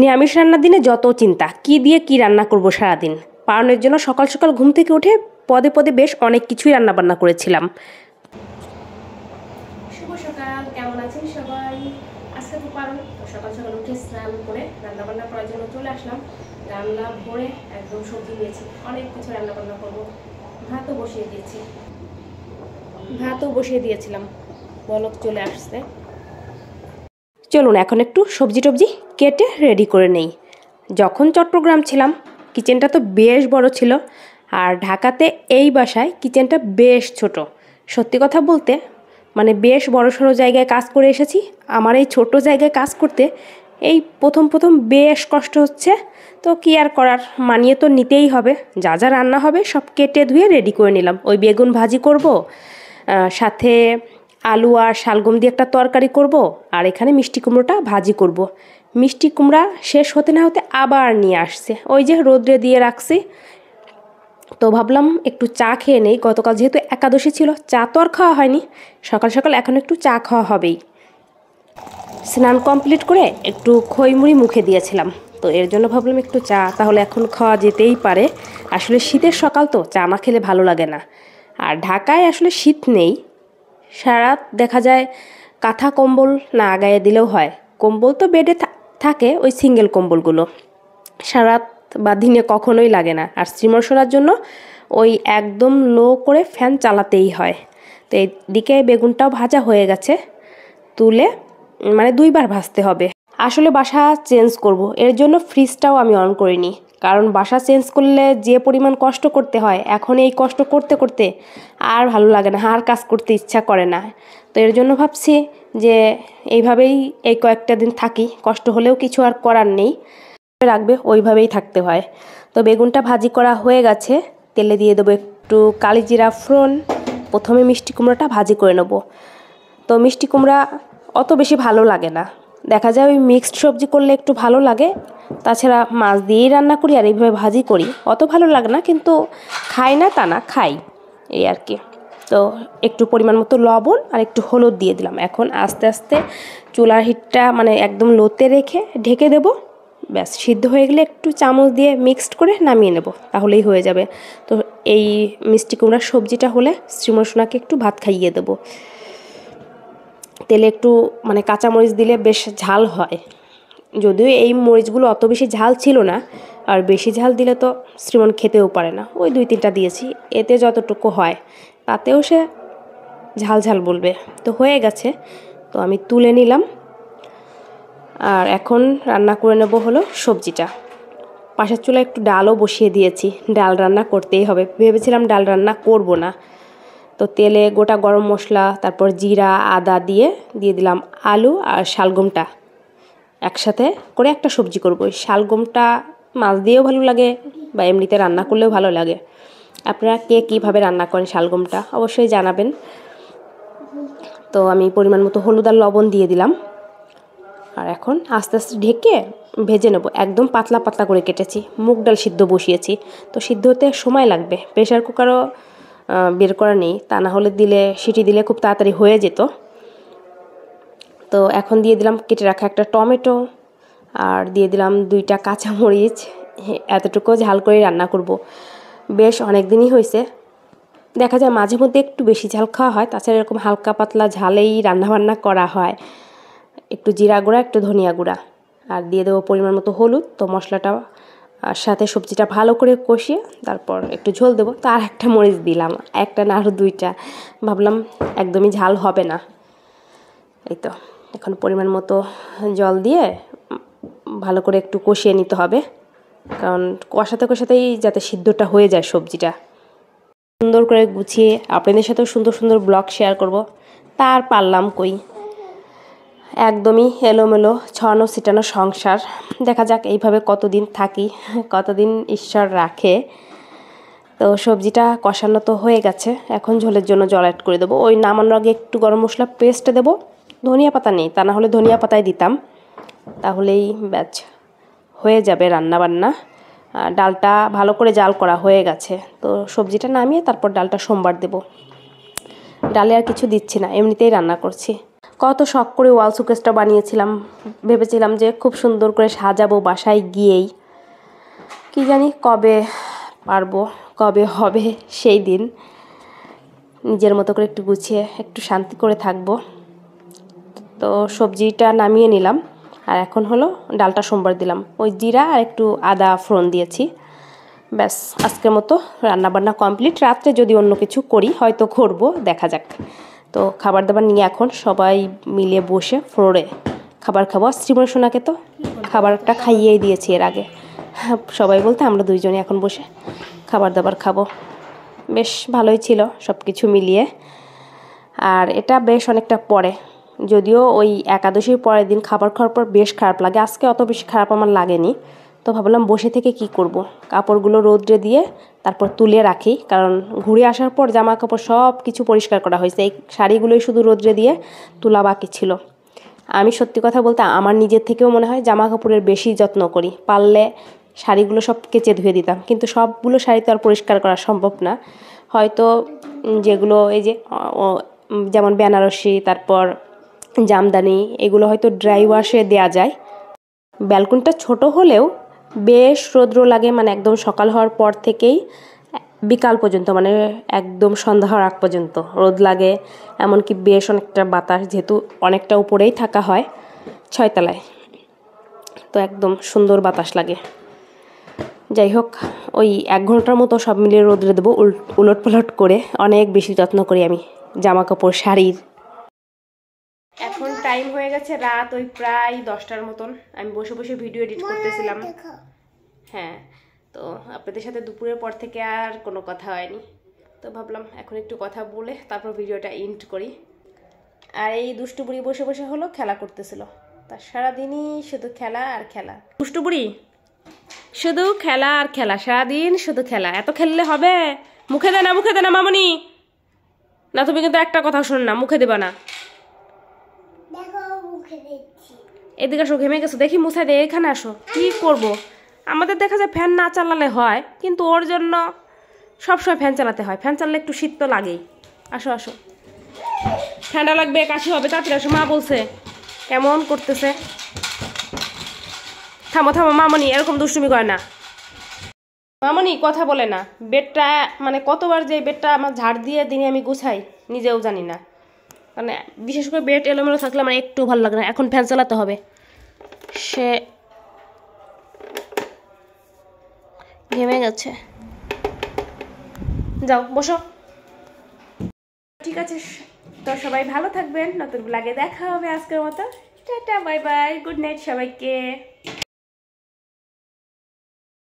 নিরামিষ রান্নার দিনে যত চিন্তা কি দিয়ে কি রান্না করব সারাদিন পালনের জন্য সকাল সকাল ঘুম থেকে উঠে পদে পদে বেশ অনেক কিছুই রান্না বান্না করেছিলাম। শুভ সকাল, কেমন আছেন সবাই? আজকে তো পালন, সকাল সকাল উঠে স্নান করে রান্না বান্না করার জন্য চলে আসলাম। রান্না ভরে একদম সবজি নিয়েছি, অনেক কিছু রান্না বান্না করবো। ভাতও বসিয়ে দিয়েছিলাম, বলক চলে আসছে। চলুন এখন একটু সবজি টবজি কেটে রেডি করে নেই। যখন চট্টগ্রাম ছিলাম কিচেনটা তো বেশ বড় ছিল, আর ঢাকাতে এই বাসায় কিচেনটা বেশ ছোট। সত্যি কথা বলতে মানে বেশ বড় সড়ো জায়গায় কাজ করে এসেছি, আমার এই ছোট জায়গায় কাজ করতে এই প্রথম বেশ কষ্ট হচ্ছে। তো কি আর করার, মানিয়ে তো নিতেই হবে। যা যা রান্না হবে সব কেটে ধুয়ে রেডি করে নিলাম। ওই বেগুন ভাজি করব, সাথে আলু আর শালগম দিয়ে একটা তরকারি করব, আর এখানে মিষ্টি কুমড়োটা ভাজি করব। মিষ্টি কুমড়া শেষ হতে না হতে আবার নিয়ে আসছে, ওই যে রোদ্রে দিয়ে রাখছি। তো ভাবলাম একটু চা খেয়ে নেই, গতকাল যেহেতু একাদশী ছিল চা তো আর খাওয়া হয়নি, সকাল সকাল এখন একটু চা খাওয়া হবেই। স্নান কমপ্লিট করে একটু খইমুড়ি মুখে দিয়েছিলাম, তো এর জন্য ভাবলাম একটু চা তাহলে এখন খাওয়া যেতেই পারে। আসলে শীতের সকাল তো চা না খেলে ভালো লাগে না। আর ঢাকায় আসলে শীত নেই, সারাত দেখা যায় কাঁথা কম্বল না গায়ে দিলেও হয়। কম্বল তো বেডে থাকে, ওই সিঙ্গেল কম্বলগুলো সারাত বা দিনে কখনোই লাগে না। আর স্টিমার সরার জন্য ওই একদম লো করে ফ্যান চালাতেই হয়। তো এইদিকে বেগুনটাও ভাজা হয়ে গেছে, তুলে মানে 2বার ভাজতে হবে। আসলে বাসা চেঞ্জ করব, এর জন্য ফ্রিজটাও আমি অন করিনি, কারণ বাসা চেঞ্জ করলে যে পরিমাণ কষ্ট করতে হয় এখন এই কষ্ট করতে করতে আর ভালো লাগে না, আর কাজ করতে ইচ্ছা করে না। তো এর জন্য ভাবছি যে এইভাবেই এই কয়েকটা দিন থাকি, কষ্ট হলেও কিছু আর করার নেই, রাখবে ওইভাবেই থাকতে হয়। তো বেগুনটা ভাজি করা হয়ে গেছে, তেলে দিয়ে দেবো একটু কালিজিরা ফোড়ন। প্রথমে মিষ্টি কুমড়োটা ভাজি করে নেব। তো মিষ্টি কুমড়া অত বেশি ভালো লাগে না, দেখা যায় ওই মিক্সড সবজি করলে একটু ভালো লাগে, তাছাড়া মাছ দিয়েই রান্না করি আর এইভাবে ভাজি করি অত ভালো লাগে না। কিন্তু খাই না তা না, খাই এই আর কি। তো একটু পরিমাণ মতো লবণ আর একটু হলুদ দিয়ে দিলাম। এখন আস্তে আস্তে চুলার হিটটা মানে একদম লোতে রেখে ঢেকে দেব। ব্যাস সিদ্ধ হয়ে গেলে একটু চামচ দিয়ে মিক্সড করে নামিয়ে নেব, তাহলেই হয়ে যাবে। তো এই মিষ্টি কুমড়ার সবজিটা হলে শ্রীমর্ষণাকে একটু ভাত খাইয়ে দেবো। তেলে একটু মানে কাঁচামরিচ দিলে বেশ ঝাল হয়, যদিও এই মরিচগুলো অত বেশি ঝাল ছিল না, আর বেশি ঝাল দিলে তো শ্রীমন খেতেও পারে না। ওই 2-3টা দিয়েছি, এতে যতটুকু হয় তাতেও সে ঝাল ঝাল বলবে। তো হয়ে গেছে, তো আমি তুলে নিলাম। আর এখন রান্না করে নেব হলো সবজিটা। পাশের চুলায় একটু ডালও বসিয়ে দিয়েছি, ডাল রান্না করতেই হবে, ভেবেছিলাম ডাল রান্না করব না। তো তেলে গোটা গরম মশলা, তারপর জিরা আদা দিয়ে দিলাম আলু আর শালগমটা একসাথে করে একটা সবজি করব। ওই শালগমটা মাছ দিয়েও ভালো লাগে বা এমনিতে রান্না করলেও ভালো লাগে। আপনারা কে কীভাবে রান্না করেন শালগমটা অবশ্যই জানাবেন। তো আমি পরিমাণ মতো হলুদ আর লবণ দিয়ে দিলাম, আর এখন আস্তে আস্তে ঢেকে ভেজে নেব। একদম পাতলা পাতলা করে কেটেছি, মুগ ডাল সিদ্ধ বসিয়েছি, তো সিদ্ধ হতে সময় লাগবে। প্রেশার কুকারও বের করা নেই, তা না হলে সিটি দিলে খুব তাড়াতাড়ি হয়ে যেত। তো এখন দিয়ে দিলাম কেটে রাখা একটা টমেটো, আর দিয়ে দিলাম 2টা কাঁচামরিচ। এতটুকু ঝাল করে রান্না করব। বেশ অনেক দিনই হয়েছে, দেখা যায় মাঝে মধ্যে একটু বেশি ঝাল খাওয়া হয়, তাছাড়া এরকম হালকা পাতলা ঝালেই রান্নাবান্না করা হয়। একটু জিরা গুঁড়া, একটু ধনিয়া গুঁড়া, আর দিয়ে দেবো পরিমাণ মতো হলুদ। তো মশলাটা আর সাথে সবজিটা ভালো করে কষিয়ে তারপর একটু ঝোল দেবো। তো আর একটা মরিচ দিলাম, একটা না আরও 2টা, ভাবলাম একদমই ঝাল হবে না। এই তো এখন পরিমাণ মতো জল দিয়ে ভালো করে একটু কষিয়ে নিতে হবে, কারণ কষাতেই যাতে সিদ্ধটা হয়ে যায় সবজিটা। সুন্দর করে গুছিয়ে আপনাদের সাথেও সুন্দর সুন্দর ব্লগ শেয়ার করব, তার পারলাম কই, একদমই এলোমেলো ছড়ানো ছিটানো সংসার। দেখা যাক এইভাবে কতদিন থাকি, কতদিন ঈশ্বর রাখে। তো সবজিটা কষানো তো হয়ে গেছে, এখন ঝোলের জন্য জল অ্যাড করে দেবো। ওই নামানোর আগে একটু গরম মশলা পেস্ট দেবো, ধনিয়া পাতা নেই, তা না হলে ধনিয়া পাতায় দিতাম, তাহলেই ব্যাচ হয়ে যাবে রান্না বান্না। ডালটা ভালো করে জাল করা হয়ে গেছে, তো সবজিটা নামিয়ে তারপর ডালটা সোমবার দেব। ডালে আর কিছু দিচ্ছি না, এমনিতেই রান্না করছি। কত শখ করে ওয়াল শোকেসটা বানিয়েছিলাম, ভেবেছিলাম যে খুব সুন্দর করে সাজাবো বাসায় গিয়েই। কি জানি কবে পারবো, কবে হবে সেই দিন। নিজের মতো করে একটু গুছিয়ে একটু শান্তি করে থাকবো। তো সবজিটা নামিয়ে নিলাম, আর এখন হলো ডালটা সোমবার দিলাম, ওই জিরা আর একটু আদা ফোড়ন দিয়েছি। ব্যাস আজকের মতো রান্নাবান্না কমপ্লিট। রাত্রে যদি অন্য কিছু করি হয়তো করবো, দেখা যাক। তো খাবার দাবার নিয়ে এখন সবাই মিলে বসে ফ্লোরে খাবার খাবো। শ্রীময় সোনাকে তো খাবারটা খাইয়েই দিয়েছি এর আগে, সবাই বলতে আমরা দুইজনে এখন বসে খাবার দাবার খাবো। বেশ ভালোই ছিল সব কিছু মিলিয়ে। আর এটা বেশ অনেকটা পরে, যদিও ওই একাদশীর পরের দিন খাবার খাওয়ার পর বেশ খারাপ লাগে, আজকে অত বেশি খারাপ আমার লাগেনি। তো ভাবলাম বসে থেকে কি করব, কাপড়গুলো রোদ্রে দিয়ে তারপর তুলে রাখি, কারণ ঘুরে আসার পর জামা কাপড় সব কিছু পরিষ্কার করা হয়েছে, এই শাড়িগুলোই শুধু রোদ্রে দিয়ে তোলা বাকি ছিল। আমি সত্যি কথা বলতে আমার নিজের থেকেও মনে হয় জামা কাপড়ের বেশি যত্ন করি, পারলে শাড়িগুলো সব কেচে ধুয়ে দিতাম, কিন্তু সবগুলো শাড়ি তো আর পরিষ্কার করা সম্ভব না। হয়তো যেগুলো এই যে যেমন বেনারসি, তারপর জামদানি, এগুলো হয়তো ড্রাই ওয়াশে দেওয়া যায়। ব্যালকনিটা ছোট হলেও বেশ রৌদ্র লাগে, মানে একদম সকাল হওয়ার পর থেকেই বিকাল পর্যন্ত, মানে একদম সন্ধ্যা হওয়ার আগ পর্যন্ত রোদ লাগে। এমনকি বেশ অনেকটা বাতাস, যেহেতু অনেকটা উপরেই থাকা হয় 6 তলায়, তো একদম সুন্দর বাতাস লাগে। যাই হোক, ওই 1 ঘন্টার মতো সব মিলিয়ে রোদ্রে দেবো উলট পালট করে। অনেক বেশি যত্ন করি আমি জামা কাপড় শাড়ির। এখন টাইম হয়ে গেছে রাত ওই প্রায় 10টার মতন। আমি বসে বসে ভিডিও এডিট করতেছিলাম। হ্যাঁ, তো আপনাদের সাথে দুপুরের পর থেকে আর কোনো কথা হয়নি, তো ভাবলাম এখন একটু কথা বলে তারপর ভিডিওটা এন্ড করি। আর এই দুষ্টু বুড়ি বসে বসে হলো খেলা করতেছিল, তার সারাদিনই শুধু খেলা আর খেলা। দুষ্টু বুড়ি শুধু খেলা আর খেলা, সারাদিন শুধু খেলা। এত খেললে হবে? মুখে দে না, মুখে দে না মামনি। না তুমি কিন্তু একটা কথা শোন না, মুখে দেবা না। এদিকে আসো, ঘেমে গেছো দেখি, মুছাই দে। এখানে আসো, কি করব? আমাদের দেখা যায় ফ্যান না চালালে হয়, কিন্তু ওর জন্য সবসময় ফ্যান চালাতে হয়। ফ্যান চালালে একটু শীত তো লাগেই। আসো আসো, ঠান্ডা লাগবে, কাশি হবে, তাড়াতাড়ি আসো। মা বলছে কেমন করতেছে। থামো থামো মামনি, এরকম দুষ্টুমি করে না। মামনি কথা বলে না। বেডটা মানে কতবার যে বেডটা আমার ঝাড় দিয়ে দিনে আমি গুছাই নিজেও জানি না, মানে বিশেষ করে বেড এলোমেলো থাকলে আমার একটু ভালো লাগে না। এখন ফ্যান চালাতে হবে, সে ঘেমে গেছে। যাও বসো। ঠিক আছে, তো সবাই ভালো থাকবেন, নতুন ব্লগে দেখা হবে। আজকের মতো tata, bye bye, good night সবাইকে।